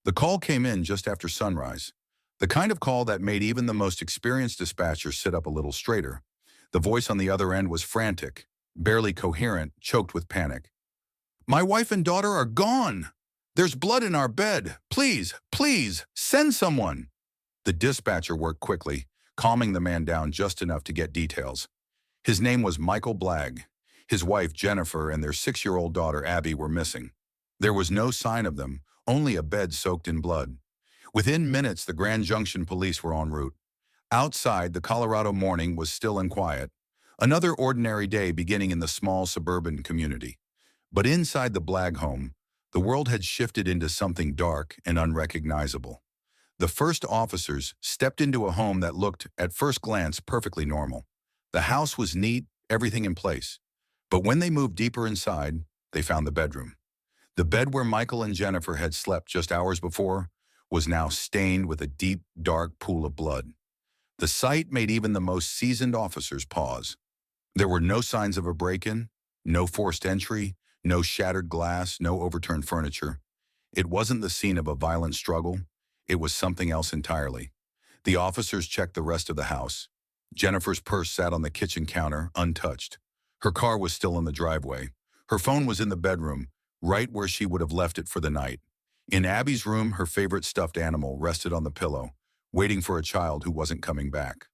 The call came in just after sunrise, the kind of call that made even the most experienced dispatcher sit up a little straighter. The voice on the other end was frantic, barely coherent, choked with panic. "My wife and daughter are gone! There's blood in our bed! Please, please, send someone!" The dispatcher worked quickly, calming the man down just enough to get details. His name was Michael Blagg. His wife, Jennifer, and their 6-year-old daughter, Abby, were missing. There was no sign of them, only a bed soaked in blood. Within minutes, the Grand Junction police were en route. Outside, the Colorado morning was still and quiet. Another ordinary day beginning in the small suburban community. But inside the Blagg home, the world had shifted into something dark and unrecognizable. The first officers stepped into a home that looked, at first glance, perfectly normal. The house was neat, everything in place. But when they moved deeper inside, they found the bedroom. The bed where Michael and Jennifer had slept just hours before was now stained with a deep, dark pool of blood. The sight made even the most seasoned officers pause. There were no signs of a break-in, no forced entry, no shattered glass, no overturned furniture. It wasn't the scene of a violent struggle. It was something else entirely. The officers checked the rest of the house. Jennifer's purse sat on the kitchen counter, untouched. Her car was still in the driveway. Her phone was in the bedroom, right where she would have left it for the night. In Abby's room, her favorite stuffed animal rested on the pillow, waiting for a child who wasn't coming back.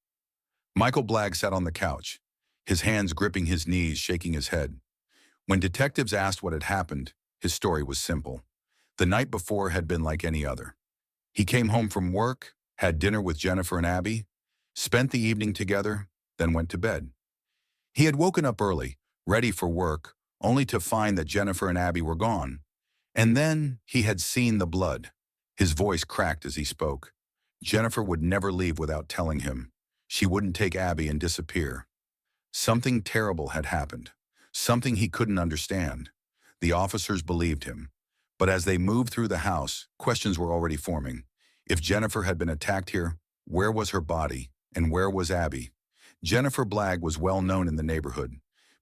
Michael Blagg sat on the couch, his hands gripping his knees, shaking his head. When detectives asked what had happened, his story was simple. The night before had been like any other. He came home from work, had dinner with Jennifer and Abby, spent the evening together, then went to bed. He had woken up early, ready for work, only to find that Jennifer and Abby were gone. And then he had seen the blood. His voice cracked as he spoke. Jennifer would never leave without telling him. She wouldn't take Abby and disappear. Something terrible had happened, something he couldn't understand. The officers believed him. But as they moved through the house, questions were already forming. If Jennifer had been attacked here, where was her body, and where was Abby? Jennifer Blagg was well known in the neighborhood.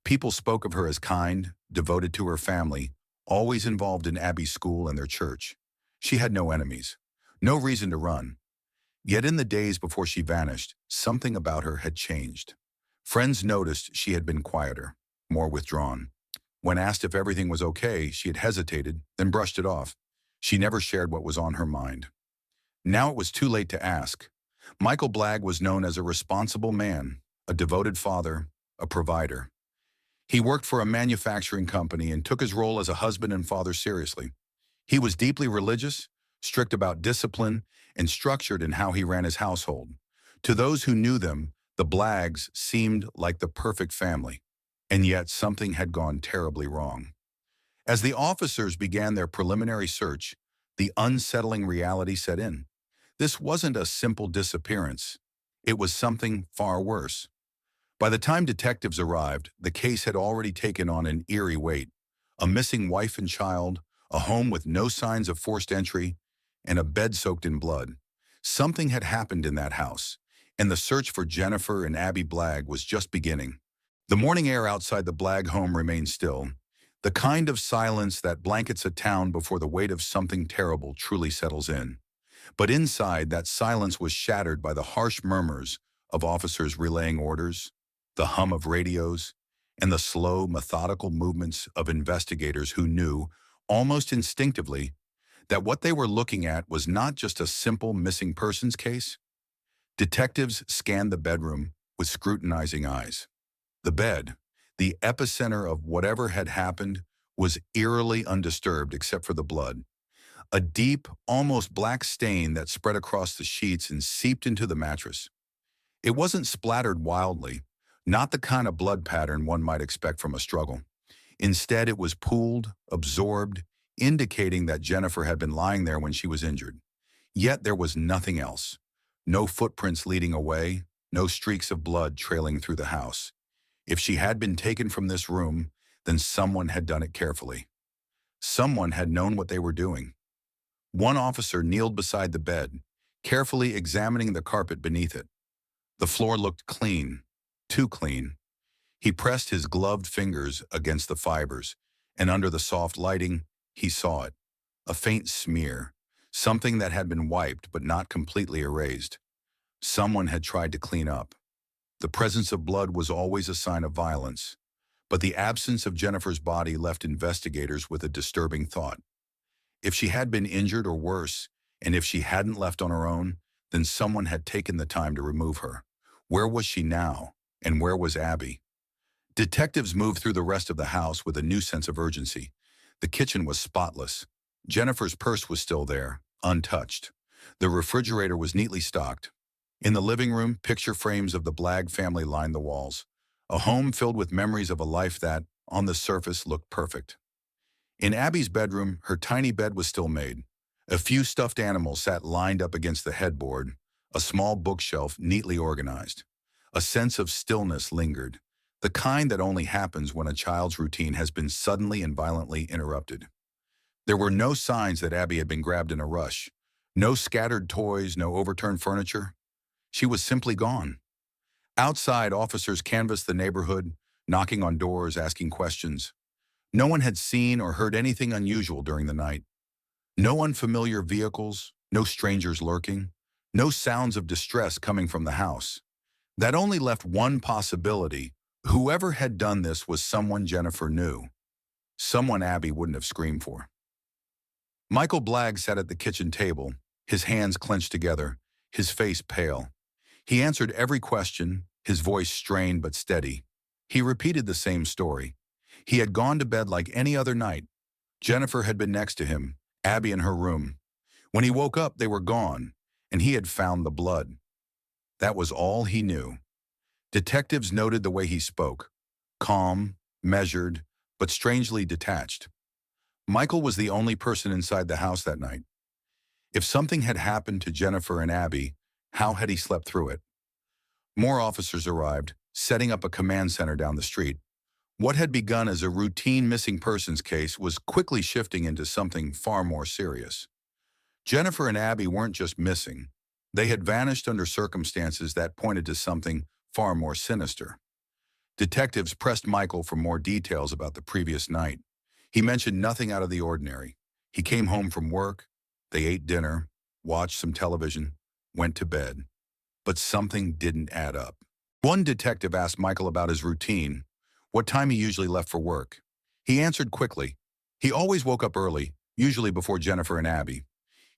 People spoke of her as kind, devoted to her family, always involved in Abby's school and their church. She had no enemies, no reason to run. Yet in the days before she vanished, something about her had changed. Friends noticed she had been quieter, more withdrawn. When asked if everything was okay, she had hesitated, then brushed it off. She never shared what was on her mind. Now it was too late to ask. Michael Blagg was known as a responsible man, a devoted father, a provider. He worked for a manufacturing company and took his role as a husband and father seriously. He was deeply religious, strict about discipline, and structured in how he ran his household. To those who knew them, the Blaggs seemed like the perfect family. And yet something had gone terribly wrong. As the officers began their preliminary search, the unsettling reality set in. This wasn't a simple disappearance. It was something far worse. By the time detectives arrived, the case had already taken on an eerie weight. A missing wife and child, a home with no signs of forced entry, and a bed soaked in blood. Something had happened in that house, and the search for Jennifer and Abby Blagg was just beginning. The morning air outside the Blagg home remained still, the kind of silence that blankets a town before the weight of something terrible truly settles in. But inside, that silence was shattered by the harsh murmurs of officers relaying orders, the hum of radios, and the slow, methodical movements of investigators who knew, almost instinctively, that what they were looking at was not just a simple missing persons case. Detectives scanned the bedroom with scrutinizing eyes. The bed, the epicenter of whatever had happened, was eerily undisturbed except for the blood. A deep, almost black stain that spread across the sheets and seeped into the mattress. It wasn't splattered wildly, not the kind of blood pattern one might expect from a struggle. Instead, it was pooled, absorbed, indicating that Jennifer had been lying there when she was injured. Yet there was nothing else. No footprints leading away, no streaks of blood trailing through the house. If she had been taken from this room, then someone had done it carefully. Someone had known what they were doing. One officer kneeled beside the bed, carefully examining the carpet beneath it. The floor looked clean, too clean. He pressed his gloved fingers against the fibers, and under the soft lighting, he saw it. A faint smear, something that had been wiped but not completely erased. Someone had tried to clean up. The presence of blood was always a sign of violence, but the absence of Jennifer's body left investigators with a disturbing thought. If she had been injured or worse, and if she hadn't left on her own, then someone had taken the time to remove her. Where was she now? And where was Abby? Detectives moved through the rest of the house with a new sense of urgency. The kitchen was spotless. Jennifer's purse was still there, untouched. The refrigerator was neatly stocked. In the living room, picture frames of the Blagg family lined the walls. A home filled with memories of a life that, on the surface, looked perfect. In Abby's bedroom, her tiny bed was still made. A few stuffed animals sat lined up against the headboard, a small bookshelf neatly organized. A sense of stillness lingered, the kind that only happens when a child's routine has been suddenly and violently interrupted. There were no signs that Abby had been grabbed in a rush. No scattered toys, no overturned furniture. She was simply gone. Outside, officers canvassed the neighborhood, knocking on doors, asking questions. No one had seen or heard anything unusual during the night. No unfamiliar vehicles, no strangers lurking, no sounds of distress coming from the house. That only left one possibility. Whoever had done this was someone Jennifer knew. Someone Abby wouldn't have screamed for. Michael Blagg sat at the kitchen table, his hands clenched together, his face pale. He answered every question, his voice strained but steady. He repeated the same story. He had gone to bed like any other night. Jennifer had been next to him, Abby in her room. When he woke up, they were gone, and he had found the blood. That was all he knew. Detectives noted the way he spoke. Calm, measured, but strangely detached. Michael was the only person inside the house that night. If something had happened to Jennifer and Abby, how had he slept through it? More officers arrived, setting up a command center down the street. What had begun as a routine missing persons case was quickly shifting into something far more serious. Jennifer and Abby weren't just missing. They had vanished under circumstances that pointed to something far more sinister. Detectives pressed Michael for more details about the previous night. He mentioned nothing out of the ordinary. He came home from work, they ate dinner, watched some television, went to bed. But something didn't add up. One detective asked Michael about his routine, what time he usually left for work. He answered quickly. He always woke up early, usually before Jennifer and Abby.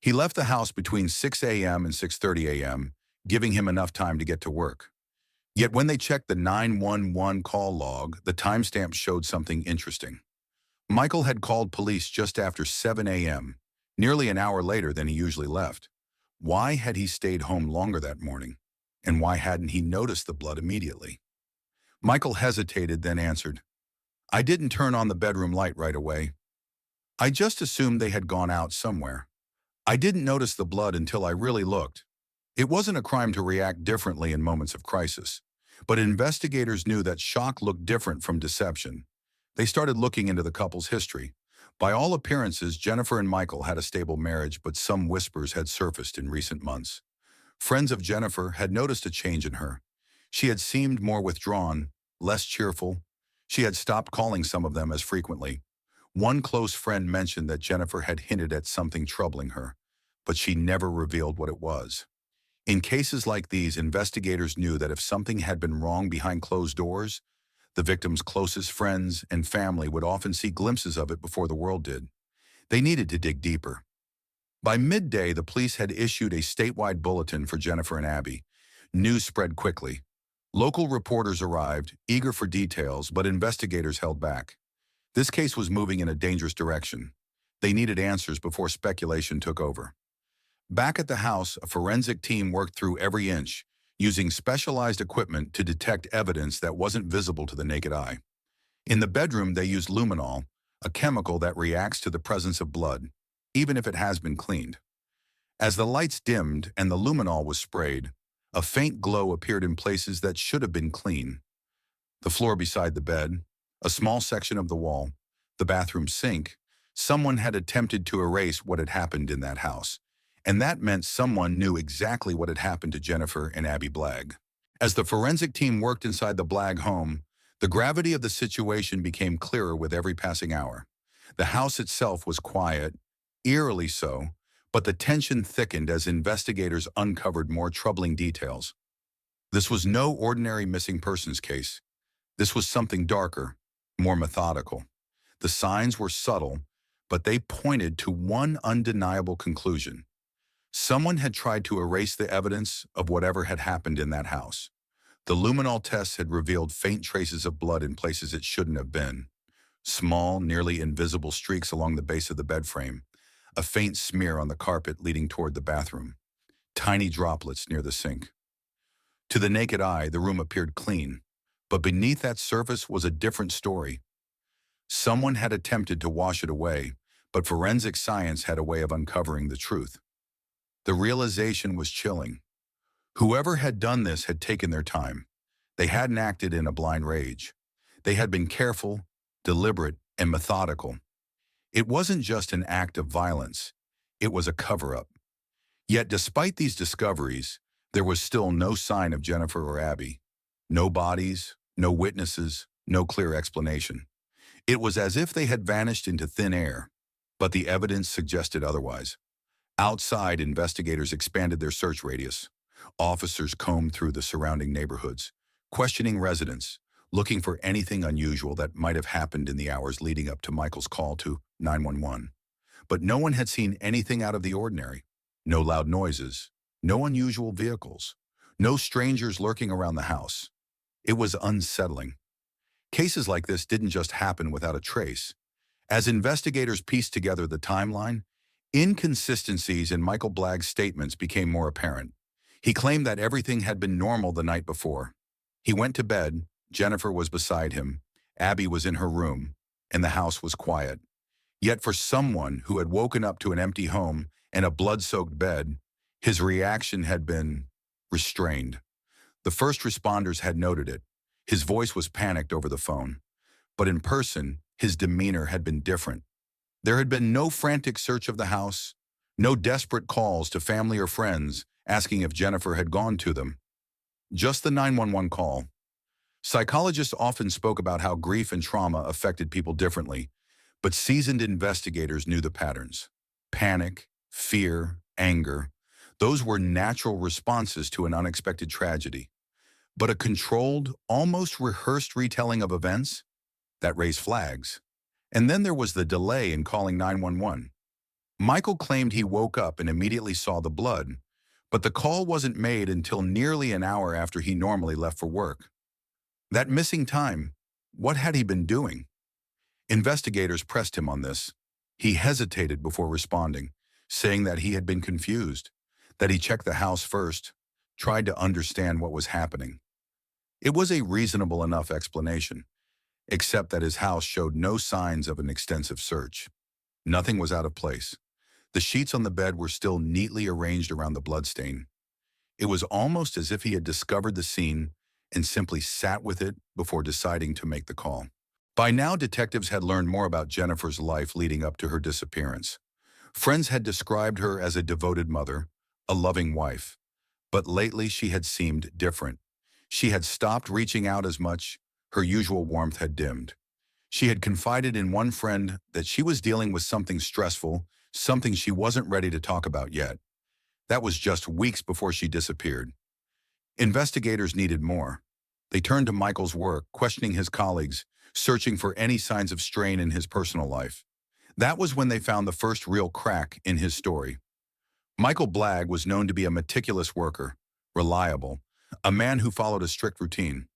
He left the house between 6 a.m. and 6:30 a.m., giving him enough time to get to work. Yet when they checked the 911 call log, the timestamp showed something interesting. Michael had called police just after 7 a.m., nearly an hour later than he usually left. Why had he stayed home longer that morning? And why hadn't he noticed the blood immediately? Michael hesitated, then answered, I didn't turn on the bedroom light right away. I just assumed they had gone out somewhere. I didn't notice the blood until I really looked. It wasn't a crime to react differently in moments of crisis, but investigators knew that shock looked different from deception. They started looking into the couple's history. By all appearances, Jennifer and Michael had a stable marriage, but some whispers had surfaced in recent months. Friends of Jennifer had noticed a change in her. She had seemed more withdrawn, less cheerful. She had stopped calling some of them as frequently. One close friend mentioned that Jennifer had hinted at something troubling her, but she never revealed what it was. In cases like these, investigators knew that if something had been wrong behind closed doors, the victim's closest friends and family would often see glimpses of it before the world did. They needed to dig deeper. By midday, the police had issued a statewide bulletin for Jennifer and Abby. News spread quickly. Local reporters arrived, eager for details, but investigators held back. This case was moving in a dangerous direction. They needed answers before speculation took over. Back at the house, a forensic team worked through every inch, using specialized equipment to detect evidence that wasn't visible to the naked eye. In the bedroom, they used luminol, a chemical that reacts to the presence of blood, even if it has been cleaned. As the lights dimmed and the luminol was sprayed, a faint glow appeared in places that should have been clean. The floor beside the bed, a small section of the wall, the bathroom sink. Someone had attempted to erase what had happened in that house, and that meant someone knew exactly what had happened to Jennifer and Abby Blagg. As the forensic team worked inside the Blagg home, the gravity of the situation became clearer with every passing hour. The house itself was quiet, eerily so, But the tension thickened as investigators uncovered more troubling details. This was no ordinary missing persons case. This was something darker, more methodical. The signs were subtle, but they pointed to one undeniable conclusion. Someone had tried to erase the evidence of whatever had happened in that house. The luminol tests had revealed faint traces of blood in places it shouldn't have been. Small, nearly invisible streaks along the base of the bed frame, a faint smear on the carpet leading toward the bathroom, tiny droplets near the sink. To the naked eye, the room appeared clean, but beneath that surface was a different story. Someone had attempted to wash it away, but forensic science had a way of uncovering the truth. The realization was chilling. Whoever had done this had taken their time. They hadn't acted in a blind rage. They had been careful, deliberate, and methodical. It wasn't just an act of violence. It was a cover-up. Yet despite these discoveries, there was still no sign of Jennifer or Abby. No bodies, no witnesses, no clear explanation. It was as if they had vanished into thin air, but the evidence suggested otherwise. Outside, investigators expanded their search radius. Officers combed through the surrounding neighborhoods, questioning residents, looking for anything unusual that might have happened in the hours leading up to Michael's call to 911. But no one had seen anything out of the ordinary. No loud noises, no unusual vehicles, no strangers lurking around the house. It was unsettling. Cases like this didn't just happen without a trace. As investigators pieced together the timeline, inconsistencies in Michael Blagg's statements became more apparent. He claimed that everything had been normal the night before. He went to bed, Jennifer was beside him, Abby was in her room, and the house was quiet. Yet for someone who had woken up to an empty home and a blood-soaked bed, his reaction had been restrained. The first responders had noted it. His voice was panicked over the phone. But in person, his demeanor had been different. There had been no frantic search of the house, no desperate calls to family or friends asking if Jennifer had gone to them. Just the 911 call. Psychologists often spoke about how grief and trauma affected people differently, but seasoned investigators knew the patterns. Panic, fear, anger, those were natural responses to an unexpected tragedy. But a controlled, almost rehearsed retelling of events? That raised flags. And then there was the delay in calling 911. Michael claimed he woke up and immediately saw the blood, but the call wasn't made until nearly an hour after he normally left for work. That missing time, what had he been doing? Investigators pressed him on this. He hesitated before responding, saying that he had been confused, that he checked the house first, tried to understand what was happening. It was a reasonable enough explanation, except that his house showed no signs of an extensive search. Nothing was out of place. The sheets on the bed were still neatly arranged around the bloodstain. It was almost as if he had discovered the scene and simply sat with it before deciding to make the call. By now, detectives had learned more about Jennifer's life leading up to her disappearance. Friends had described her as a devoted mother, a loving wife. But lately, she had seemed different. She had stopped reaching out as much. Her usual warmth had dimmed. She had confided in one friend that she was dealing with something stressful, something she wasn't ready to talk about yet. That was just weeks before she disappeared. Investigators needed more. They turned to Michael's work, questioning his colleagues, searching for any signs of strain in his personal life. That was when they found the first real crack in his story. Michael Blagg was known to be a meticulous worker, reliable, a man who followed a strict routine.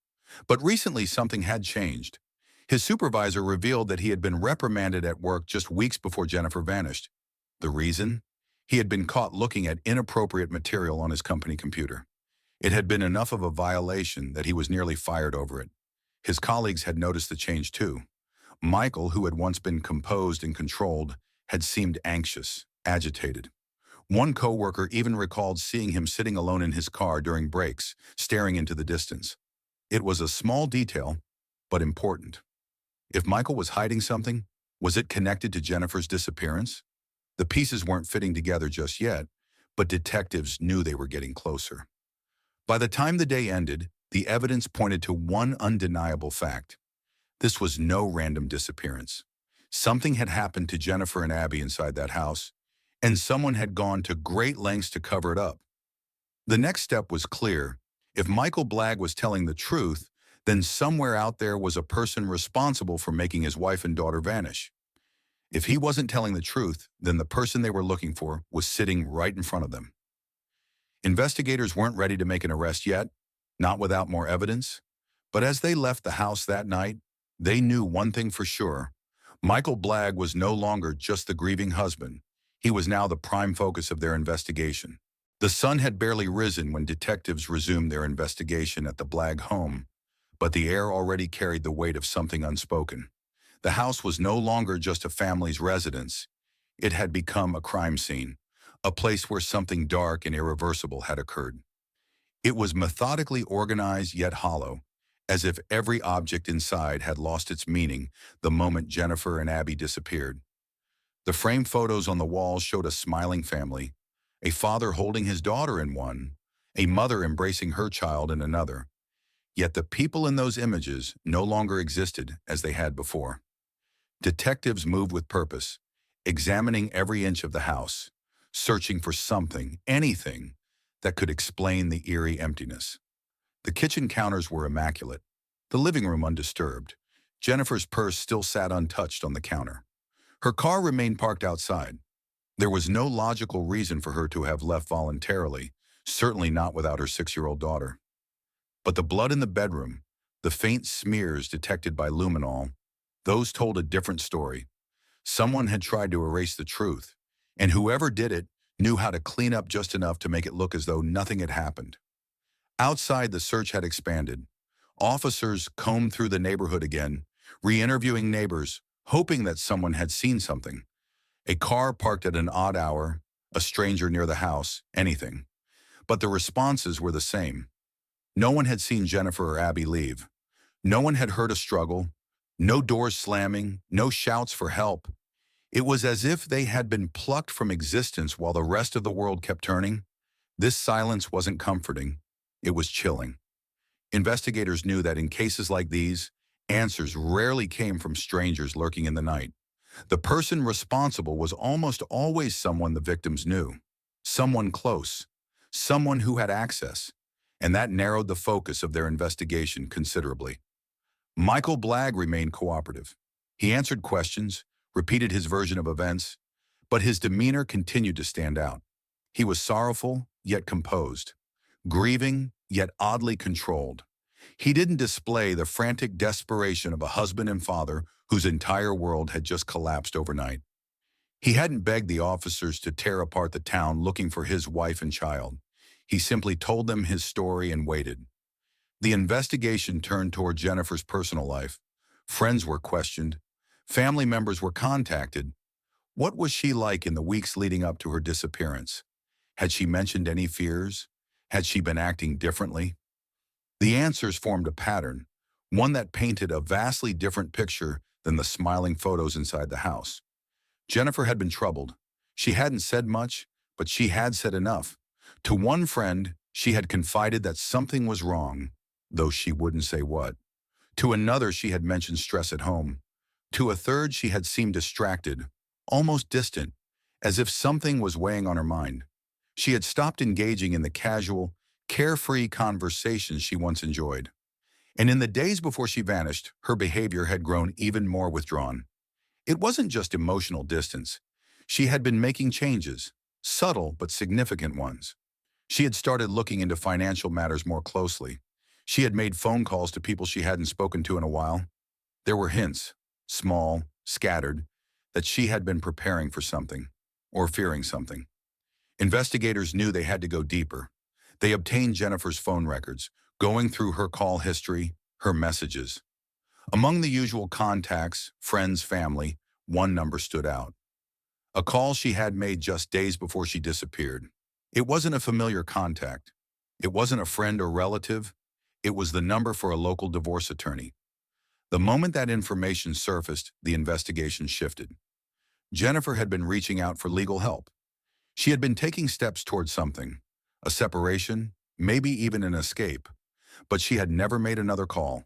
But recently something had changed. His supervisor revealed that he had been reprimanded at work just weeks before Jennifer vanished. The reason? He had been caught looking at inappropriate material on his company computer. It had been enough of a violation that he was nearly fired over it. His colleagues had noticed the change too. Michael, who had once been composed and controlled, had seemed anxious, agitated. One coworker even recalled seeing him sitting alone in his car during breaks, staring into the distance. It was a small detail, but important. If Michael was hiding something, was it connected to Jennifer's disappearance? The pieces weren't fitting together just yet, but detectives knew they were getting closer. By the time the day ended, the evidence pointed to one undeniable fact. This was no random disappearance. Something had happened to Jennifer and Abby inside that house, and someone had gone to great lengths to cover it up. The next step was clear. If Michael Blagg was telling the truth, then somewhere out there was a person responsible for making his wife and daughter vanish. If he wasn't telling the truth, then the person they were looking for was sitting right in front of them. Investigators weren't ready to make an arrest yet, not without more evidence. But as they left the house that night, they knew one thing for sure. Michael Blagg was no longer just the grieving husband. He was now the prime focus of their investigation. The sun had barely risen when detectives resumed their investigation at the Blagg home, but the air already carried the weight of something unspoken. The house was no longer just a family's residence. It had become a crime scene, a place where something dark and irreversible had occurred. It was methodically organized yet hollow, as if every object inside had lost its meaning the moment Jennifer and Abby disappeared. The framed photos on the walls showed a smiling family, a father holding his daughter in one, a mother embracing her child in another. Yet the people in those images no longer existed as they had before. Detectives moved with purpose, examining every inch of the house, searching for something, anything, that could explain the eerie emptiness. The kitchen counters were immaculate, the living room undisturbed. Jennifer's purse still sat untouched on the counter. Her car remained parked outside. There was no logical reason for her to have left voluntarily, certainly not without her 6-year-old daughter. But the blood in the bedroom, the faint smears detected by luminol, those told a different story. Someone had tried to erase the truth, and whoever did it knew how to clean up just enough to make it look as though nothing had happened. Outside, the search had expanded. Officers combed through the neighborhood again, re-interviewing neighbors, hoping that someone had seen something. A car parked at an odd hour, a stranger near the house, anything. But the responses were the same. No one had seen Jennifer or Abby leave. No one had heard a struggle, no doors slamming, no shouts for help. It was as if they had been plucked from existence while the rest of the world kept turning. This silence wasn't comforting. It was chilling. Investigators knew that in cases like these, answers rarely came from strangers lurking in the night. The person responsible was almost always someone the victims knew, someone close, someone who had access, and that narrowed the focus of their investigation considerably. Michael Blagg remained cooperative. He answered questions, repeated his version of events, but his demeanor continued to stand out. He was sorrowful, yet composed, grieving, yet oddly controlled. He didn't display the frantic desperation of a husband and father whose entire world had just collapsed overnight. He hadn't begged the officers to tear apart the town looking for his wife and child. He simply told them his story and waited. The investigation turned toward Jennifer's personal life. Friends were questioned. Family members were contacted. What was she like in the weeks leading up to her disappearance? Had she mentioned any fears? Had she been acting differently? The answers formed a pattern, one that painted a vastly different picture than the smiling photos inside the house. Jennifer had been troubled. She hadn't said much, but she had said enough. To one friend, she had confided that something was wrong, though she wouldn't say what. To another, she had mentioned stress at home. To a third, she had seemed distracted, almost distant, as if something was weighing on her mind. She had stopped engaging in the casual, carefree conversations she once enjoyed. And in the days before she vanished, her behavior had grown even more withdrawn. It wasn't just emotional distance. She had been making changes, subtle but significant ones. She had started looking into financial matters more closely. She had made phone calls to people she hadn't spoken to in a while. There were hints, small, scattered, that she had been preparing for something, or fearing something. Investigators knew they had to go deeper. They obtained Jennifer's phone records, going through her call history, her messages. Among the usual contacts, friends, family, one number stood out. A call she had made just days before she disappeared. It wasn't a familiar contact. It wasn't a friend or relative. It was the number for a local divorce attorney. The moment that information surfaced, the investigation shifted. Jennifer had been reaching out for legal help. She had been taking steps towards something, a separation, maybe even an escape, but she had never made another call.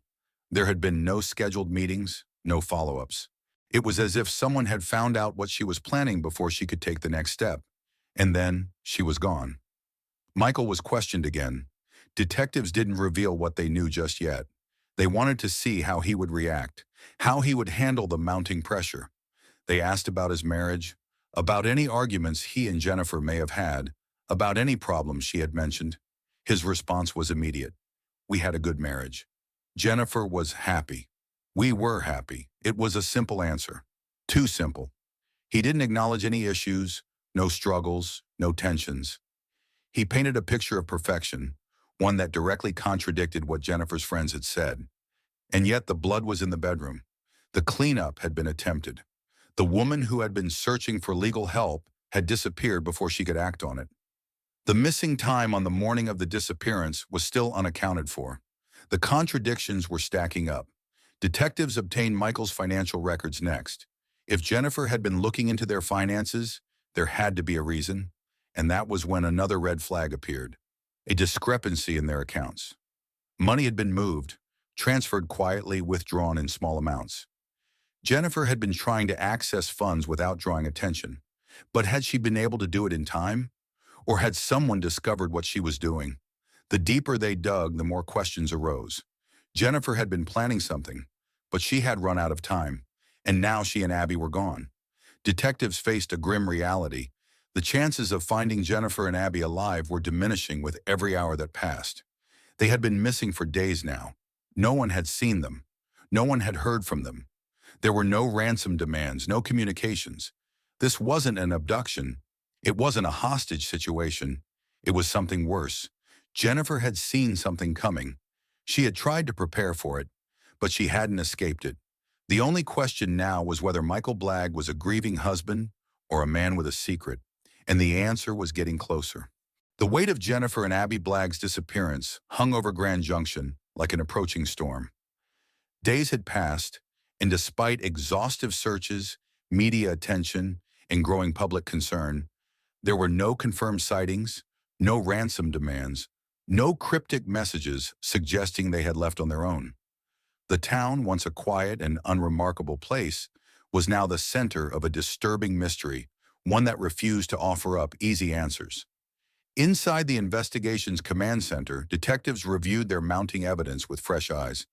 There had been no scheduled meetings, no follow-ups. It was as if someone had found out what she was planning before she could take the next step. And then she was gone. Michael was questioned again. Detectives didn't reveal what they knew just yet. They wanted to see how he would react, how he would handle the mounting pressure. They asked about his marriage, about any arguments he and Jennifer may have had, about any problems she had mentioned. His response was immediate. We had a good marriage. Jennifer was happy. We were happy. It was a simple answer. Too simple. He didn't acknowledge any issues, no struggles, no tensions. He painted a picture of perfection, one that directly contradicted what Jennifer's friends had said. And yet the blood was in the bedroom. The cleanup had been attempted. The woman who had been searching for legal help had disappeared before she could act on it. The missing time on the morning of the disappearance was still unaccounted for. The contradictions were stacking up. Detectives obtained Michael's financial records next. If Jennifer had been looking into their finances, there had to be a reason, and that was when another red flag appeared. A discrepancy in their accounts. Money had been moved, transferred quietly, withdrawn in small amounts. Jennifer had been trying to access funds without drawing attention, but had she been able to do it in time? Or had someone discovered what she was doing? The deeper they dug, the more questions arose. Jennifer had been planning something, but she had run out of time, and now she and Abby were gone. Detectives faced a grim reality. The chances of finding Jennifer and Abby alive were diminishing with every hour that passed. They had been missing for days now. No one had seen them. No one had heard from them. There were no ransom demands, no communications. This wasn't an abduction. It wasn't a hostage situation. It was something worse. Jennifer had seen something coming. She had tried to prepare for it, but she hadn't escaped it. The only question now was whether Michael Blagg was a grieving husband or a man with a secret, and the answer was getting closer. The weight of Jennifer and Abby Blagg's disappearance hung over Grand Junction like an approaching storm. Days had passed, and despite exhaustive searches, media attention, and growing public concern, there were no confirmed sightings, no ransom demands, no cryptic messages suggesting they had left on their own. The town, once a quiet and unremarkable place, was now the center of a disturbing mystery, one that refused to offer up easy answers. Inside the investigation's command center, detectives reviewed their mounting evidence with fresh eyes.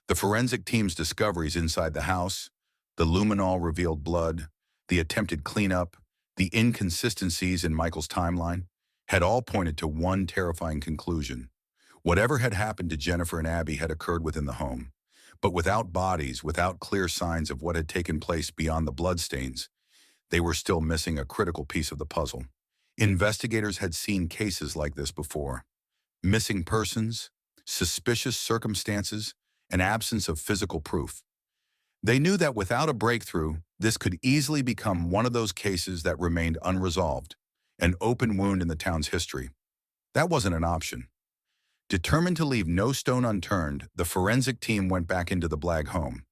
The forensic team's discoveries inside the house, the luminol-revealed blood, the attempted cleanup, the inconsistencies in Michael's timeline, had all pointed to one terrifying conclusion. Whatever had happened to Jennifer and Abby had occurred within the home. But without bodies, without clear signs of what had taken place beyond the bloodstains, they were still missing a critical piece of the puzzle. Investigators had seen cases like this before. Missing persons, suspicious circumstances, an absence of physical proof. They knew that without a breakthrough, this could easily become one of those cases that remained unresolved, an open wound in the town's history. That wasn't an option. Determined to leave no stone unturned, the forensic team went back into the Blagg home.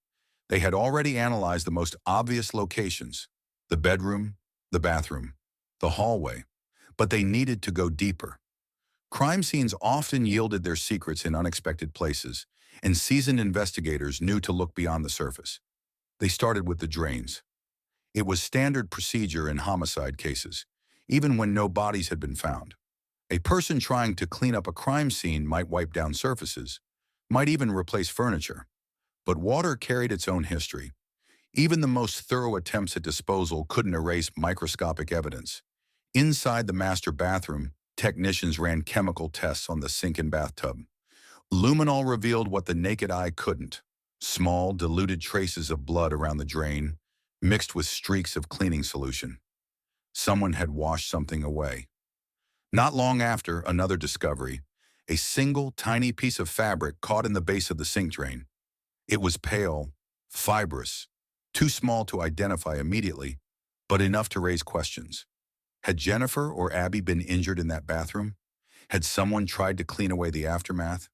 They had already analyzed the most obvious locations: the bedroom, the bathroom, the hallway, but they needed to go deeper. Crime scenes often yielded their secrets in unexpected places, and seasoned investigators knew to look beyond the surface. They started with the drains. It was standard procedure in homicide cases, even when no bodies had been found. A person trying to clean up a crime scene might wipe down surfaces, might even replace furniture. But water carried its own history. Even the most thorough attempts at disposal couldn't erase microscopic evidence. Inside the master bathroom, technicians ran chemical tests on the sink and bathtub. Luminol revealed what the naked eye couldn't: small, diluted traces of blood around the drain, mixed with streaks of cleaning solution. Someone had washed something away. Not long after, another discovery: a single, tiny piece of fabric caught in the base of the sink drain. It was pale, fibrous, too small to identify immediately, but enough to raise questions. Had Jennifer or Abby been injured in that bathroom? Had someone tried to clean away the aftermath?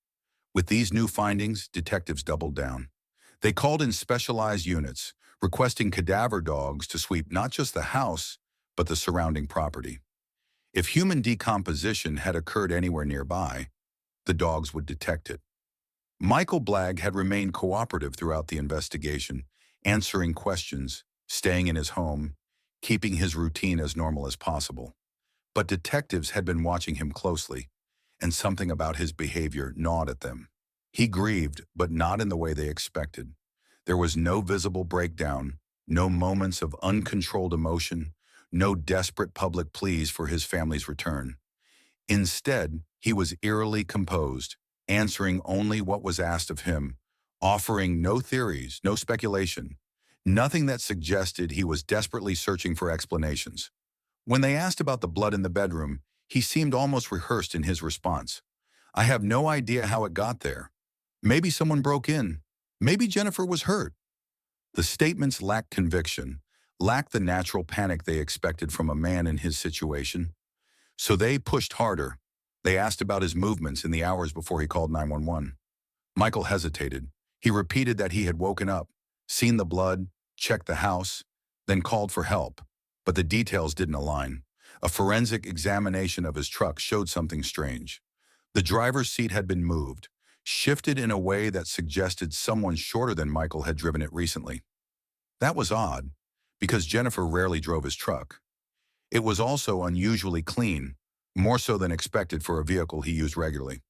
With these new findings, detectives doubled down. They called in specialized units, requesting cadaver dogs to sweep not just the house, but the surrounding property. If human decomposition had occurred anywhere nearby, the dogs would detect it. Michael Blagg had remained cooperative throughout the investigation, answering questions, staying in his home, keeping his routine as normal as possible. But detectives had been watching him closely, and something about his behavior gnawed at them. He grieved, but not in the way they expected. There was no visible breakdown, no moments of uncontrolled emotion, no desperate public pleas for his family's return. Instead, he was eerily composed, answering only what was asked of him, offering no theories, no speculation, nothing that suggested he was desperately searching for explanations. When they asked about the blood in the bedroom, he seemed almost rehearsed in his response. I have no idea how it got there. Maybe someone broke in. Maybe Jennifer was hurt. The statements lacked conviction, lacked the natural panic they expected from a man in his situation. So they pushed harder. They asked about his movements in the hours before he called 911. Michael hesitated. He repeated that he had woken up, seen the blood, checked the house, then called for help. But the details didn't align. A forensic examination of his truck showed something strange. The driver's seat had been moved, shifted in a way that suggested someone shorter than Michael had driven it recently. That was odd, because Jennifer rarely drove his truck. It was also unusually clean, more so than expected for a vehicle he used regularly.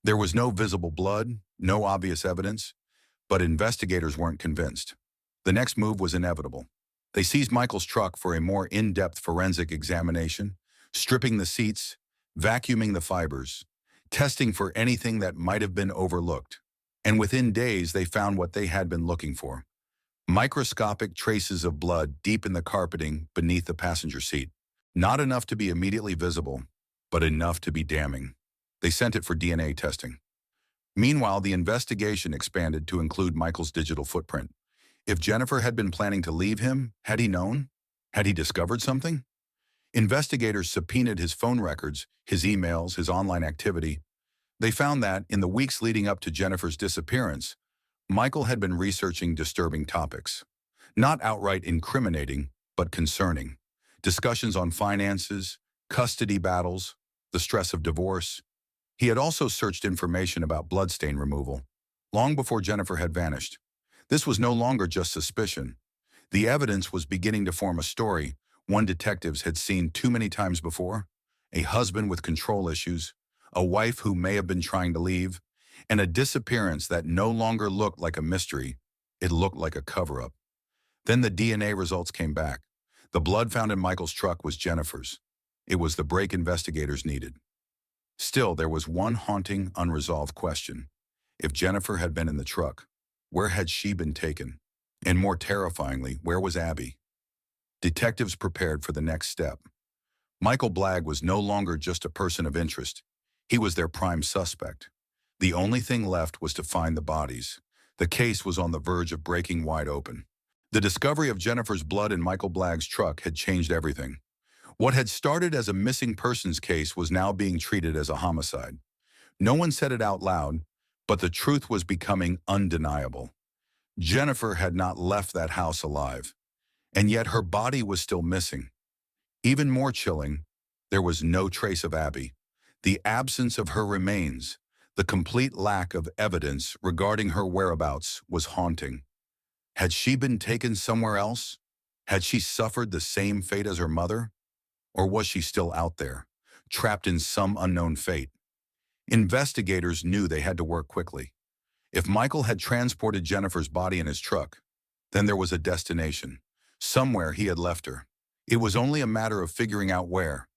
There was no visible blood, no obvious evidence, but investigators weren't convinced. The next move was inevitable. They seized Michael's truck for a more in-depth forensic examination, stripping the seats, vacuuming the fibers, testing for anything that might have been overlooked. And within days, they found what they had been looking for: microscopic traces of blood deep in the carpeting beneath the passenger seat. Not enough to be immediately visible, but enough to be damning. They sent it for DNA testing. Meanwhile, the investigation expanded to include Michael's digital footprint. If Jennifer had been planning to leave him, had he known? Had he discovered something? Investigators subpoenaed his phone records, his emails, his online activity. They found that, in the weeks leading up to Jennifer's disappearance, Michael had been researching disturbing topics. Not outright incriminating, but concerning. Discussions on finances, custody battles, the stress of divorce. He had also searched information about bloodstain removal, long before Jennifer had vanished. This was no longer just suspicion. The evidence was beginning to form a story one detectives had seen too many times before: a husband with control issues, a wife who may have been trying to leave, and a disappearance that no longer looked like a mystery. It looked like a cover-up. Then the DNA results came back. The blood found in Michael's truck was Jennifer's. It was the break investigators needed. Still, there was one haunting, unresolved question. If Jennifer had been in the truck, where had she been taken? And more terrifyingly, where was Abby? Detectives prepared for the next step. Michael Blagg was no longer just a person of interest. He was their prime suspect. The only thing left was to find the bodies. The case was on the verge of breaking wide open. The discovery of Jennifer's blood in Michael Blagg's truck had changed everything. What had started as a missing persons case was now being treated as a homicide. No one said it out loud, but the truth was becoming undeniable. Jennifer had not left that house alive, and yet her body was still missing. Even more chilling, there was no trace of Abby. The absence of her remains, the complete lack of evidence regarding her whereabouts, was haunting. Had she been taken somewhere else? Had she suffered the same fate as her mother? Or was she still out there, trapped in some unknown fate? Investigators knew they had to work quickly. If Michael had transported Jennifer's body in his truck, then there was a destination. Somewhere he had left her. It was only a matter of figuring out where.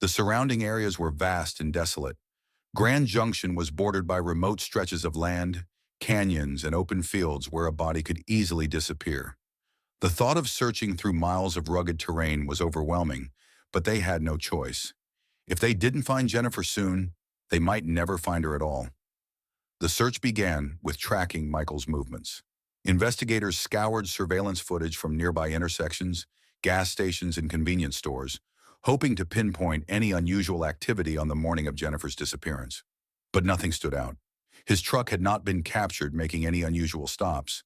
The surrounding areas were vast and desolate. Grand Junction was bordered by remote stretches of land, canyons, and open fields where a body could easily disappear. The thought of searching through miles of rugged terrain was overwhelming, but they had no choice. If they didn't find Jennifer soon, they might never find her at all. The search began with tracking Michael's movements. Investigators scoured surveillance footage from nearby intersections, gas stations, and convenience stores, hoping to pinpoint any unusual activity on the morning of Jennifer's disappearance. But nothing stood out. His truck had not been captured making any unusual stops.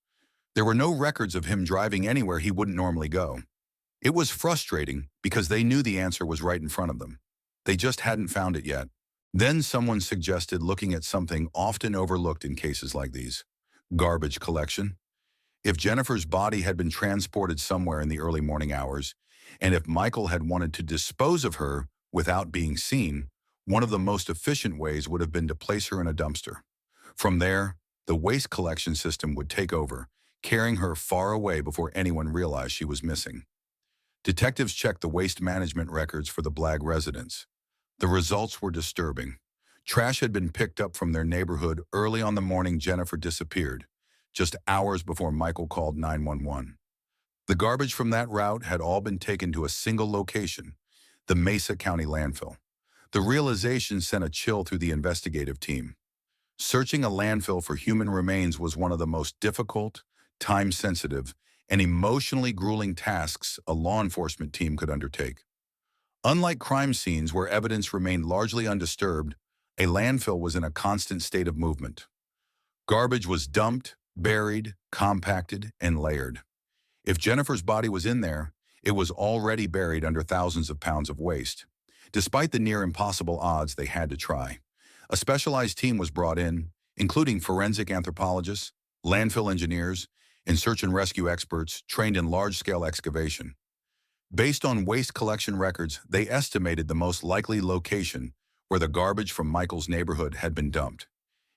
There were no records of him driving anywhere he wouldn't normally go. It was frustrating because they knew the answer was right in front of them. They just hadn't found it yet. Then someone suggested looking at something often overlooked in cases like these: garbage collection. If Jennifer's body had been transported somewhere in the early morning hours, and if Michael had wanted to dispose of her Without being seen, one of the most efficient ways would have been to place her in a dumpster. From there, the waste collection system would take over, carrying her far away before anyone realized she was missing. Detectives checked the waste management records for the Blagg residence. The results were disturbing. Trash had been picked up from their neighborhood early on the morning Jennifer disappeared, just hours before Michael called 911. The garbage from that route had all been taken to a single location, the Mesa County landfill. The realization sent a chill through the investigative team. Searching a landfill for human remains was one of the most difficult, time-sensitive, and emotionally grueling tasks a law enforcement team could undertake. Unlike crime scenes where evidence remained largely undisturbed, a landfill was in a constant state of movement. Garbage was dumped, buried, compacted, and layered. If Jennifer's body was in there, it was already buried under thousands of pounds of waste. Despite the near impossible odds, they had to try. A specialized team was brought in, including forensic anthropologists, landfill engineers, and search and rescue experts trained in large-scale excavation. Based on waste collection records, they estimated the most likely location where the garbage from Michael's neighborhood had been dumped.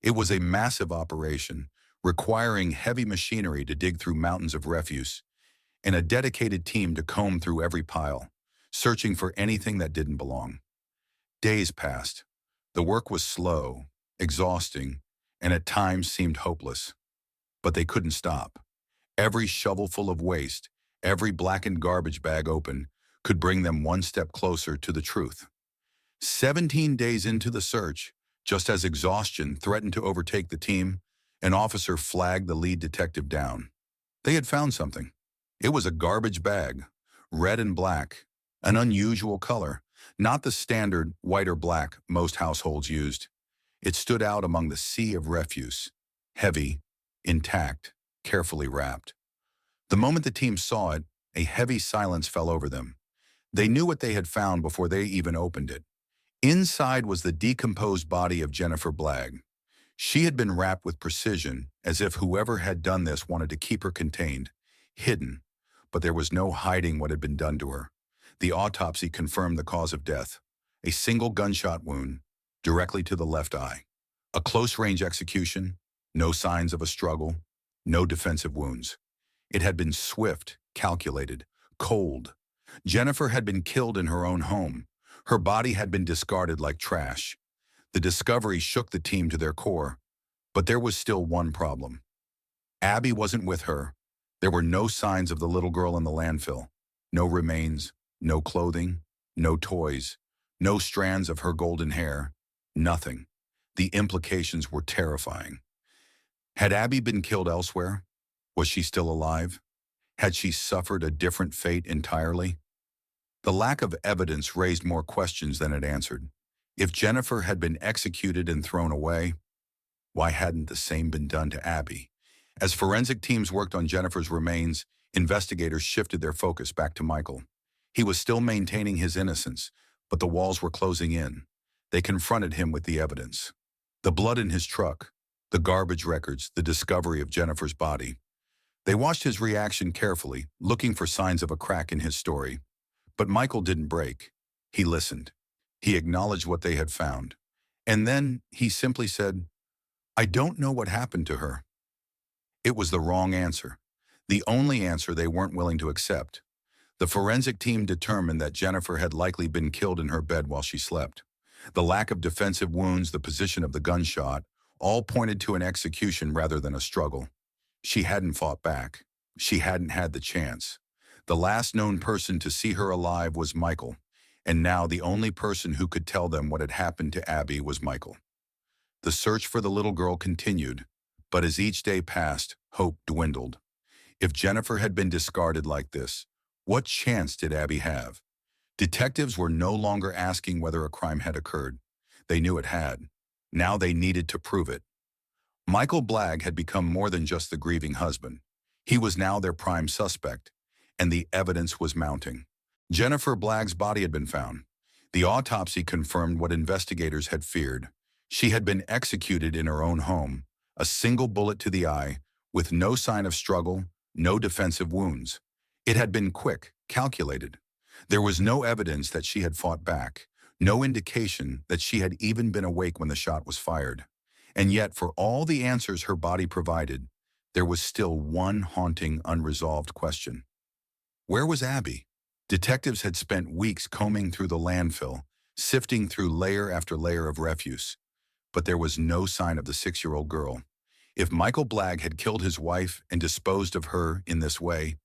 It was a massive operation, requiring heavy machinery to dig through mountains of refuse, and a dedicated team to comb through every pile, searching for anything that didn't belong. Days passed. The work was slow, exhausting, and at times seemed hopeless. But they couldn't stop. Every shovelful of waste, every blackened garbage bag open, could bring them one step closer to the truth. 17 days into the search, just as exhaustion threatened to overtake the team, an officer flagged the lead detective down. They had found something. It was a garbage bag, red and black, an unusual color, not the standard white or black most households used. It stood out among the sea of refuse, heavy, intact, carefully wrapped. The moment the team saw it, a heavy silence fell over them. They knew what they had found before they even opened it. Inside was the decomposed body of Jennifer Blagg. She had been wrapped with precision, as if whoever had done this wanted to keep her contained, hidden. But there was no hiding what had been done to her. The autopsy confirmed the cause of death: a single gunshot wound, directly to the left eye. A close-range execution, no signs of a struggle, no defensive wounds. It had been swift, calculated, cold. Jennifer had been killed in her own home. Her body had been discarded like trash. The discovery shook the team to their core. But there was still one problem. Abby wasn't with her. There were no signs of the little girl in the landfill. No remains, no clothing, no toys, no strands of her golden hair. Nothing. The implications were terrifying. Had Abby been killed elsewhere? Was she still alive? Had she suffered a different fate entirely? The lack of evidence raised more questions than it answered. If Jennifer had been executed and thrown away, why hadn't the same been done to Abby? As forensic teams worked on Jennifer's remains, investigators shifted their focus back to Michael. He was still maintaining his innocence, but the walls were closing in. They confronted him with the evidence. The blood in his truck, the garbage records, the discovery of Jennifer's body. They watched his reaction carefully, looking for signs of a crack in his story. But Michael didn't break. He listened. He acknowledged what they had found. And then he simply said, "I don't know what happened to her." It was the wrong answer. The only answer they weren't willing to accept. The forensic team determined that Jennifer had likely been killed in her bed while she slept. The lack of defensive wounds, the position of the gunshot, all pointed to an execution rather than a struggle. She hadn't fought back. She hadn't had the chance. The last known person to see her alive was Michael, and now the only person who could tell them what had happened to Abby was Michael. The search for the little girl continued, but as each day passed, hope dwindled. If Jennifer had been discarded like this, what chance did Abby have? Detectives were no longer asking whether a crime had occurred. They knew it had. Now they needed to prove it. Michael Blagg had become more than just the grieving husband. He was now their prime suspect, and the evidence was mounting. Jennifer Blagg's body had been found. The autopsy confirmed what investigators had feared. She had been executed in her own home, a single bullet to the eye, with no sign of struggle, no defensive wounds. It had been quick, calculated. There was no evidence that she had fought back, No indication that she had even been awake when the shot was fired. And yet, for all the answers her body provided, there was still one haunting, unresolved question. Where was Abby? Detectives had spent weeks combing through the landfill, sifting through layer after layer of refuse, but there was no sign of the 6-year-old girl. If Michael Blagg had killed his wife and disposed of her in this way,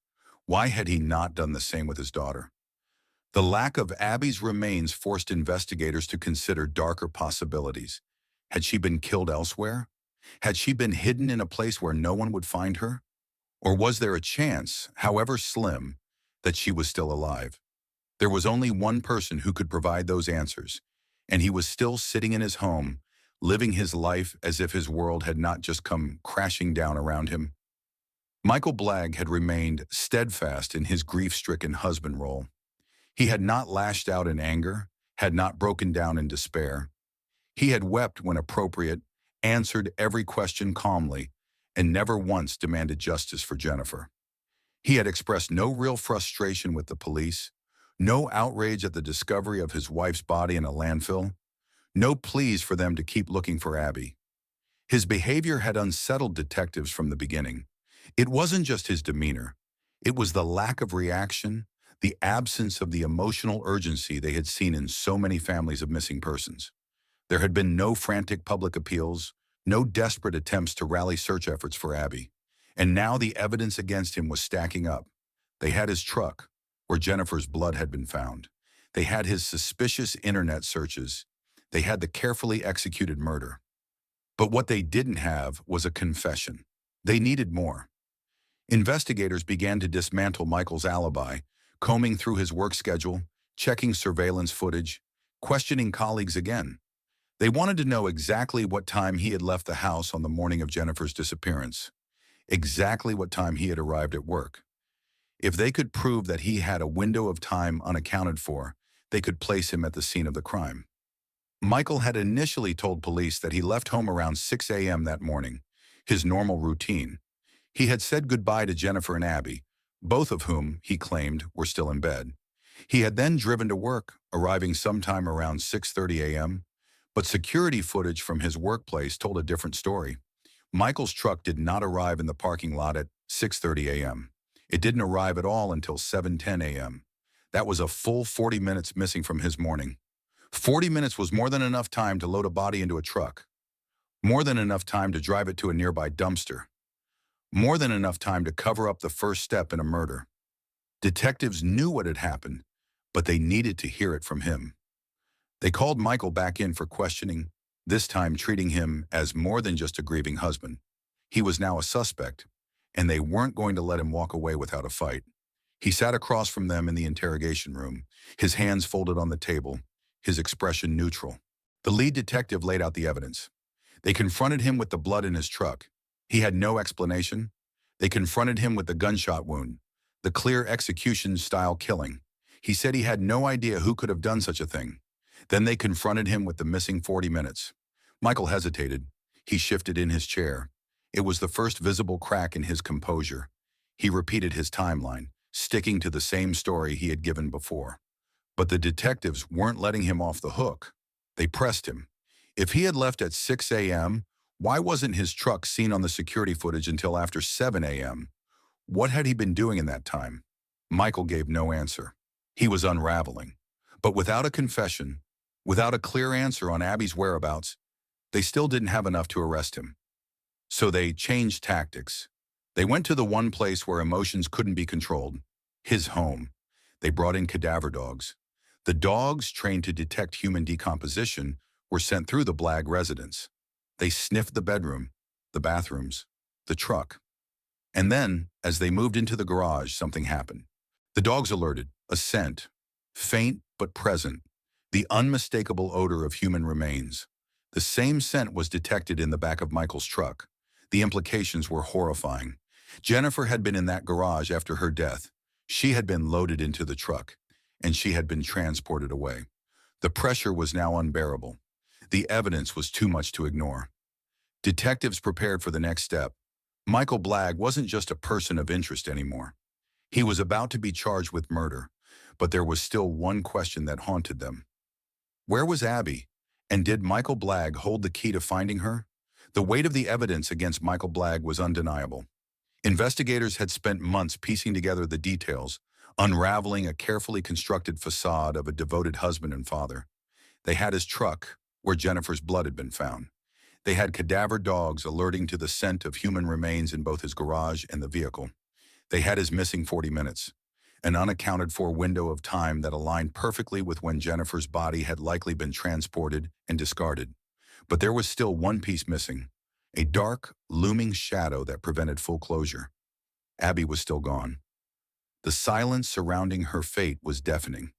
why had he not done the same with his daughter? The lack of Abby's remains forced investigators to consider darker possibilities. Had she been killed elsewhere? Had she been hidden in a place where no one would find her? Or was there a chance, however slim, that she was still alive? There was only one person who could provide those answers, and he was still sitting in his home, living his life as if his world had not just come crashing down around him. Michael Blagg had remained steadfast in his grief-stricken husband role. He had not lashed out in anger, had not broken down in despair. He had wept when appropriate, answered every question calmly, and never once demanded justice for Jennifer. He had expressed no real frustration with the police, no outrage at the discovery of his wife's body in a landfill, no pleas for them to keep looking for Abby. His behavior had unsettled detectives from the beginning. It wasn't just his demeanor. It was the lack of reaction, the absence of the emotional urgency they had seen in so many families of missing persons. There had been no frantic public appeals, no desperate attempts to rally search efforts for Abby. And now the evidence against him was stacking up. They had his truck, where Jennifer's blood had been found. They had his suspicious internet searches. They had the carefully executed murder. But what they didn't have was a confession. They needed more. Investigators began to dismantle Michael's alibi, combing through his work schedule, checking surveillance footage, questioning colleagues again. They wanted to know exactly what time he had left the house on the morning of Jennifer's disappearance, exactly what time he had arrived at work. If they could prove that he had a window of time unaccounted for, they could place him at the scene of the crime. Michael had initially told police that he left home around 6 a.m. that morning, his normal routine. He had said goodbye to Jennifer and Abby, both of whom, he claimed, were still in bed. He had then driven to work, arriving sometime around 6:30 a.m., but security footage from his workplace told a different story. Michael's truck did not arrive in the parking lot at 6:30 a.m. It didn't arrive at all until 7:10 a.m. That was a full 40 minutes missing from his morning. 40 minutes was more than enough time to load a body into a truck, more than enough time to drive it to a nearby dumpster, more than enough time to cover up the first step in a murder. Detectives knew what had happened, but they needed to hear it from him. They called Michael back in for questioning, this time treating him as more than just a grieving husband. He was now a suspect, and they weren't going to let him walk away without a fight. He sat across from them in the interrogation room, his hands folded on the table, his expression neutral. The lead detective laid out the evidence. They confronted him with the blood in his truck. He had no explanation. They confronted him with the gunshot wound, the clear execution-style killing. He said he had no idea who could have done such a thing. Then they confronted him with the missing 40 minutes. Michael hesitated. He shifted in his chair. It was the first visible crack in his composure. He repeated his timeline, sticking to the same story he had given before. But the detectives weren't letting him off the hook. They pressed him. If he had left at 6 a.m., why wasn't his truck seen on the security footage until after 7 a.m.? What had he been doing in that time? Michael gave no answer. He was unraveling. But without a confession, without a clear answer on Abby's whereabouts, they still didn't have enough to arrest him. So they changed tactics. They went to the one place where emotions couldn't be controlled, his home. They brought in cadaver dogs. The dogs, trained to detect human decomposition, were sent through the Blagg residence. They sniffed the bedroom, the bathrooms, the truck. And then, as they moved into the garage, something happened. The dogs alerted, a scent, faint but present, the unmistakable odor of human remains. The same scent was detected in the back of Michael's truck. The implications were horrifying. Jennifer had been in that garage after her death. She had been loaded into the truck, and she had been transported away. The pressure was now unbearable. The evidence was too much to ignore. Detectives prepared for the next step. Michael Blagg wasn't just a person of interest anymore. He was about to be charged with murder, but there was still one question that haunted them. Where was Abby? And did Michael Blagg hold the key to finding her? The weight of the evidence against Michael Blagg was undeniable. Investigators had spent months piecing together the details, unraveling a carefully constructed facade of a devoted husband and father. They had his truck, where Jennifer's blood had been found. They had cadaver dogs alerting to the scent of human remains in both his garage and the vehicle. They had his missing 40 minutes, an unaccounted-for window of time that aligned perfectly with when Jennifer's body had likely been transported and discarded. But there was still one piece missing, a dark, looming shadow that prevented full closure. Abby was still gone. The silence surrounding her fate was deafening.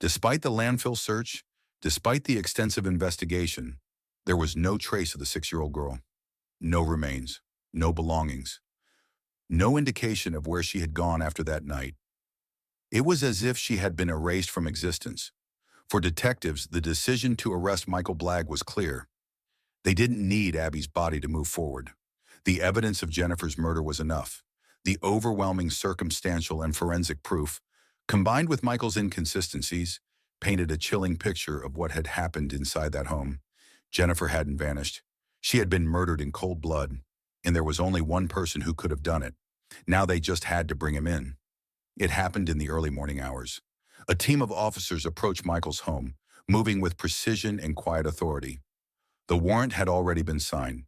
Despite the landfill search, despite the extensive investigation, there was no trace of the 6-year-old girl. No remains, no belongings, no indication of where she had gone after that night. It was as if she had been erased from existence. For detectives, the decision to arrest Michael Blagg was clear. They didn't need Abby's body to move forward. The evidence of Jennifer's murder was enough. The overwhelming circumstantial and forensic proof, combined with Michael's inconsistencies, painted a chilling picture of what had happened inside that home. Jennifer hadn't vanished. She had been murdered in cold blood, and there was only one person who could have done it. Now they just had to bring him in. It happened in the early morning hours. A team of officers approached Michael's home, moving with precision and quiet authority. The warrant had already been signed.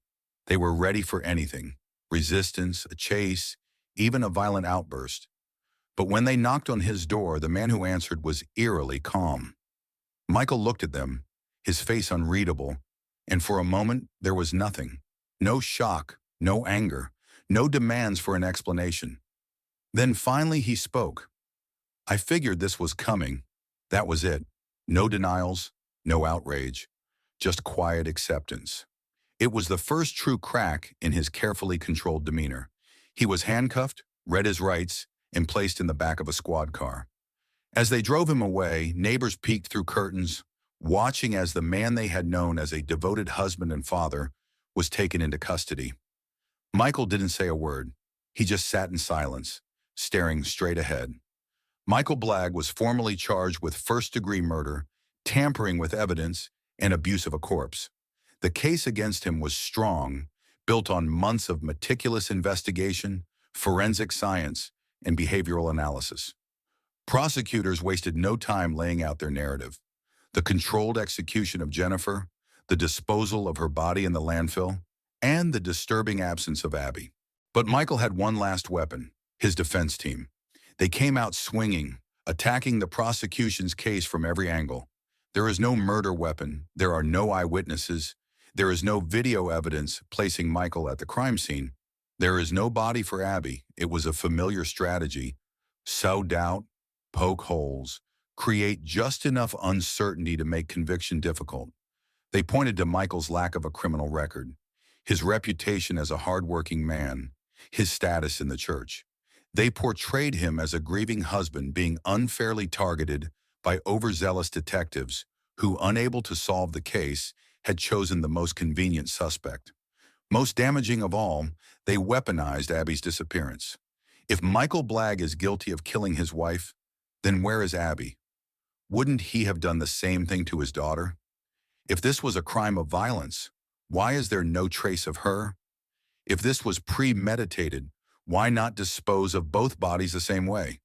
They were ready for anything: resistance, a chase, even a violent outburst. But when they knocked on his door, the man who answered was eerily calm. Michael looked at them, his face unreadable, and for a moment there was nothing. No shock, no anger, no demands for an explanation. Then finally he spoke. "I figured this was coming." That was it. No denials, no outrage, just quiet acceptance. It was the first true crack in his carefully controlled demeanor. He was handcuffed, read his rights, and placed in the back of a squad car. As they drove him away, neighbors peeked through curtains, watching as the man they had known as a devoted husband and father was taken into custody. Michael didn't say a word. He just sat in silence, staring straight ahead. Michael Blagg was formally charged with first-degree murder, tampering with evidence, and abuse of a corpse. The case against him was strong, built on months of meticulous investigation, forensic science, and behavioral analysis. Prosecutors wasted no time laying out their narrative. The controlled execution of Jennifer, the disposal of her body in the landfill, and the disturbing absence of Abby. But Michael had one last weapon: his defense team. They came out swinging, attacking the prosecution's case from every angle. There is no murder weapon, there are no eyewitnesses, there is no video evidence placing Michael at the crime scene. There is no body for Abby. It was a familiar strategy: sow doubt, poke holes, create just enough uncertainty to make conviction difficult. They pointed to Michael's lack of a criminal record, his reputation as a hardworking man, his status in the church. They portrayed him as a grieving husband being unfairly targeted by overzealous detectives who, unable to solve the case, had chosen the most convenient suspect. Most damaging of all, they weaponized Abby's disappearance. If Michael Blagg is guilty of killing his wife, then where is Abby? Wouldn't he have done the same thing to his daughter? If this was a crime of violence, why is there no trace of her? If this was premeditated, why not dispose of both bodies the same way?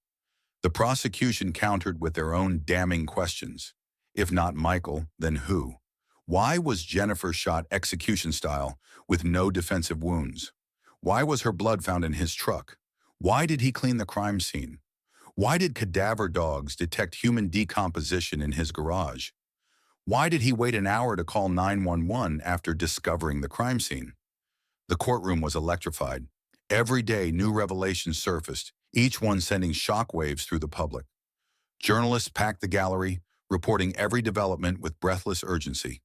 The prosecution countered with their own damning questions. If not Michael, then who? Why was Jennifer shot execution style with no defensive wounds? Why was her blood found in his truck? Why did he clean the crime scene? Why did cadaver dogs detect human decomposition in his garage? Why did he wait an hour to call 911 after discovering the crime scene? The courtroom was electrified. Every day, new revelations surfaced, each one sending shockwaves through the public. Journalists packed the gallery, reporting every development with breathless urgency.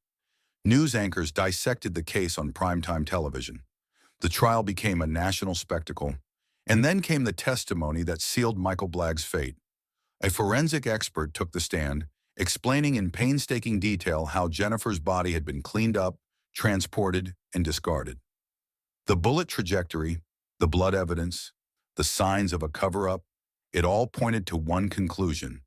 News anchors dissected the case on primetime television. The trial became a national spectacle, and then came the testimony that sealed Michael Blagg's fate. A forensic expert took the stand, explaining in painstaking detail how Jennifer's body had been cleaned up, transported, and discarded. The bullet trajectory, the blood evidence, the signs of a cover-up, it all pointed to one conclusion.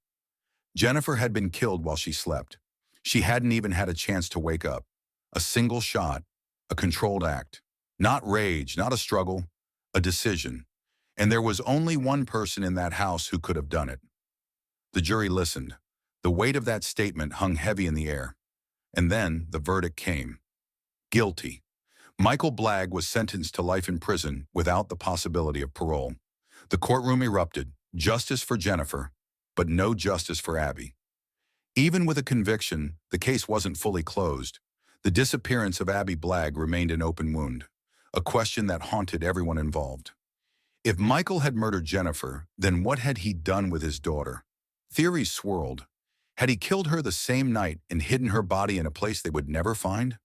Jennifer had been killed while she slept. She hadn't even had a chance to wake up. A single shot, a controlled act. Not rage, not a struggle, a decision. And there was only one person in that house who could have done it. The jury listened. The weight of that statement hung heavy in the air. And then the verdict came. Guilty. Michael Blagg was sentenced to life in prison without the possibility of parole. The courtroom erupted. Justice for Jennifer, but no justice for Abby. Even with a conviction, the case wasn't fully closed. The disappearance of Abby Blagg remained an open wound, a question that haunted everyone involved. If Michael had murdered Jennifer, then what had he done with his daughter? Theories swirled. Had he killed her the same night and hidden her body in a place they would never find?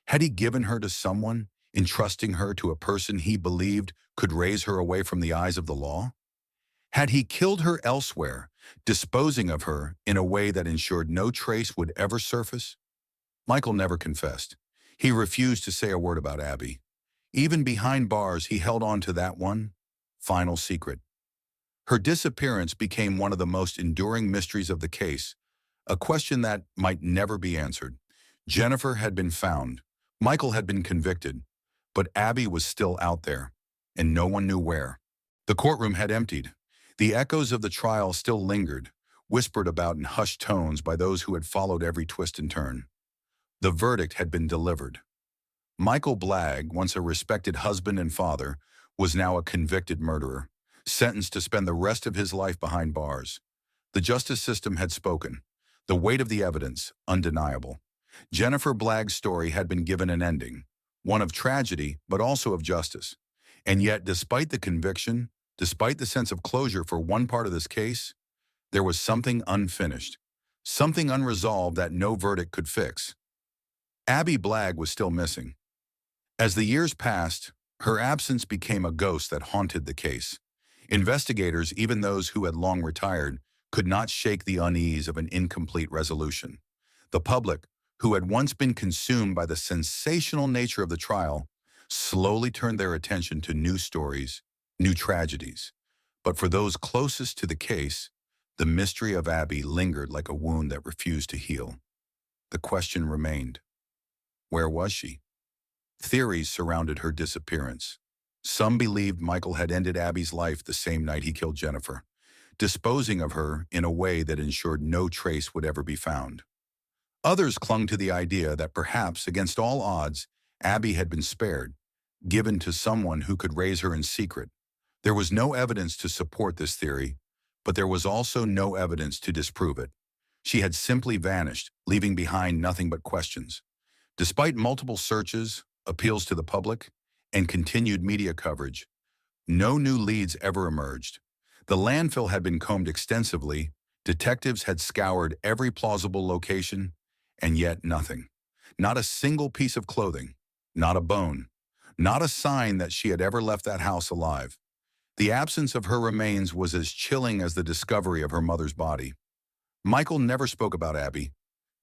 Had he given her to someone, entrusting her to a person he believed could raise her away from the eyes of the law? Had he killed her elsewhere, disposing of her in a way that ensured no trace would ever surface? Michael never confessed. He refused to say a word about Abby. Even behind bars, he held on to that one final secret. Her disappearance became one of the most enduring mysteries of the case, a question that might never be answered. Jennifer had been found. Michael had been convicted, but Abby was still out there, and no one knew where. The courtroom had emptied. The echoes of the trial still lingered, whispered about in hushed tones by those who had followed every twist and turn. The verdict had been delivered. Michael Blagg, once a respected husband and father, was now a convicted murderer, sentenced to spend the rest of his life behind bars. The justice system had spoken. The weight of the evidence, undeniable. Jennifer Blagg's story had been given an ending, one of tragedy, but also of justice. And yet, despite the conviction, despite the sense of closure for one part of this case, there was something unfinished, something unresolved that no verdict could fix. Abby Blagg was still missing. As the years passed, her absence became a ghost that haunted the case. Investigators, even those who had long retired, could not shake the unease of an incomplete resolution. The public, who had once been consumed by the sensational nature of the trial, slowly turned their attention to new stories, new tragedies. But for those closest to the case, the mystery of Abby lingered like a wound that refused to heal. The question remained: where was she? Theories surrounded her disappearance. Some believed Michael had ended Abby's life the same night he killed Jennifer, disposing of her in a way that ensured no trace would ever be found. Others clung to the idea that perhaps, against all odds, Abby had been spared, given to someone who could raise her in secret. There was no evidence to support this theory, but there was also no evidence to disprove it. She had simply vanished, leaving behind nothing but questions. Despite multiple searches, appeals to the public, and continued media coverage, no new leads ever emerged. The landfill had been combed extensively, detectives had scoured every plausible location, and yet nothing. Not a single piece of clothing, not a bone, not a sign that she had ever left that house alive. The absence of her remains was as chilling as the discovery of her mother's body. Michael never spoke about Abby,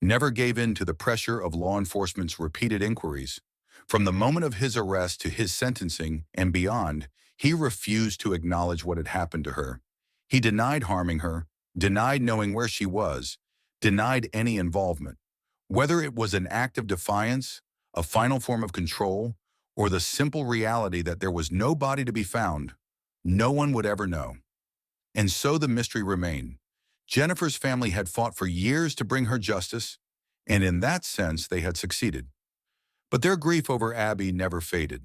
never gave in to the pressure of law enforcement's repeated inquiries. From the moment of his arrest to his sentencing and beyond, he refused to acknowledge what had happened to her. He denied harming her, denied knowing where she was, denied any involvement. Whether it was an act of defiance, a final form of control, or the simple reality that there was no body to be found, no one would ever know. And so the mystery remained. Jennifer's family had fought for years to bring her justice, and in that sense they had succeeded. But their grief over Abby never faded.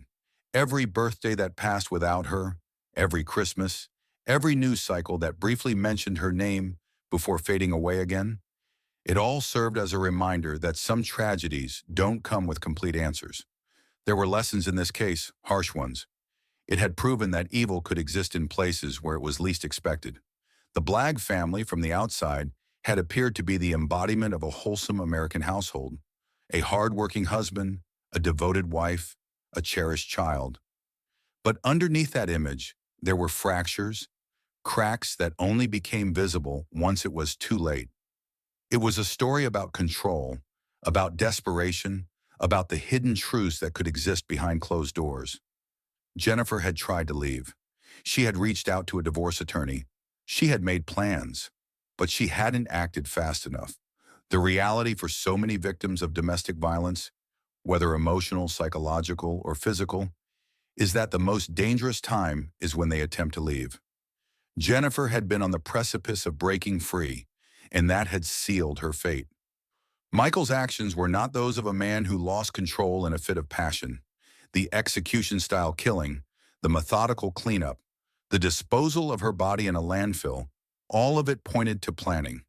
Every birthday that passed without her, every Christmas, every news cycle that briefly mentioned her name before fading away again, it all served as a reminder that some tragedies don't come with complete answers. There were lessons in this case, harsh ones. It had proven that evil could exist in places where it was least expected. The Blagg family, from the outside, had appeared to be the embodiment of a wholesome American household. A hard-working husband, a devoted wife, a cherished child. But underneath that image, there were fractures, cracks that only became visible once it was too late. It was a story about control, about desperation, about the hidden truths that could exist behind closed doors. Jennifer had tried to leave. She had reached out to a divorce attorney. She had made plans, but she hadn't acted fast enough. The reality for so many victims of domestic violence, whether emotional, psychological, or physical, is that the most dangerous time is when they attempt to leave. Jennifer had been on the precipice of breaking free, and that had sealed her fate. Michael's actions were not those of a man who lost control in a fit of passion. The execution-style killing, the methodical cleanup, the disposal of her body in a landfill, all of it pointed to planning.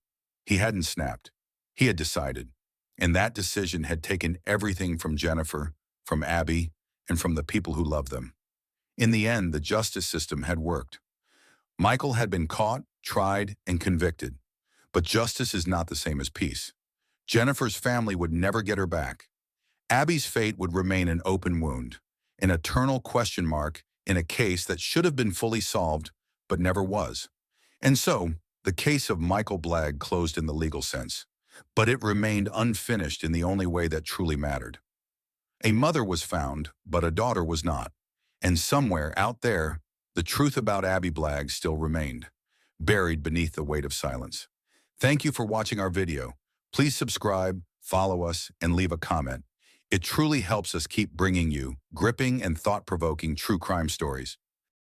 He hadn't snapped. He had decided. And that decision had taken everything from Jennifer, from Abby, and from the people who loved them. In the end, the justice system had worked. Michael had been caught, tried, and convicted. But justice is not the same as peace. Jennifer's family would never get her back. Abby's fate would remain an open wound, an eternal question mark in a case that should have been fully solved, but never was. And so, the case of Michael Blagg closed in the legal sense, but it remained unfinished in the only way that truly mattered. A mother was found, but a daughter was not. And somewhere out there, the truth about Abby Blagg still remained, buried beneath the weight of silence. Thank you for watching our video. Please subscribe, follow us, and leave a comment. It truly helps us keep bringing you gripping and thought-provoking true crime stories.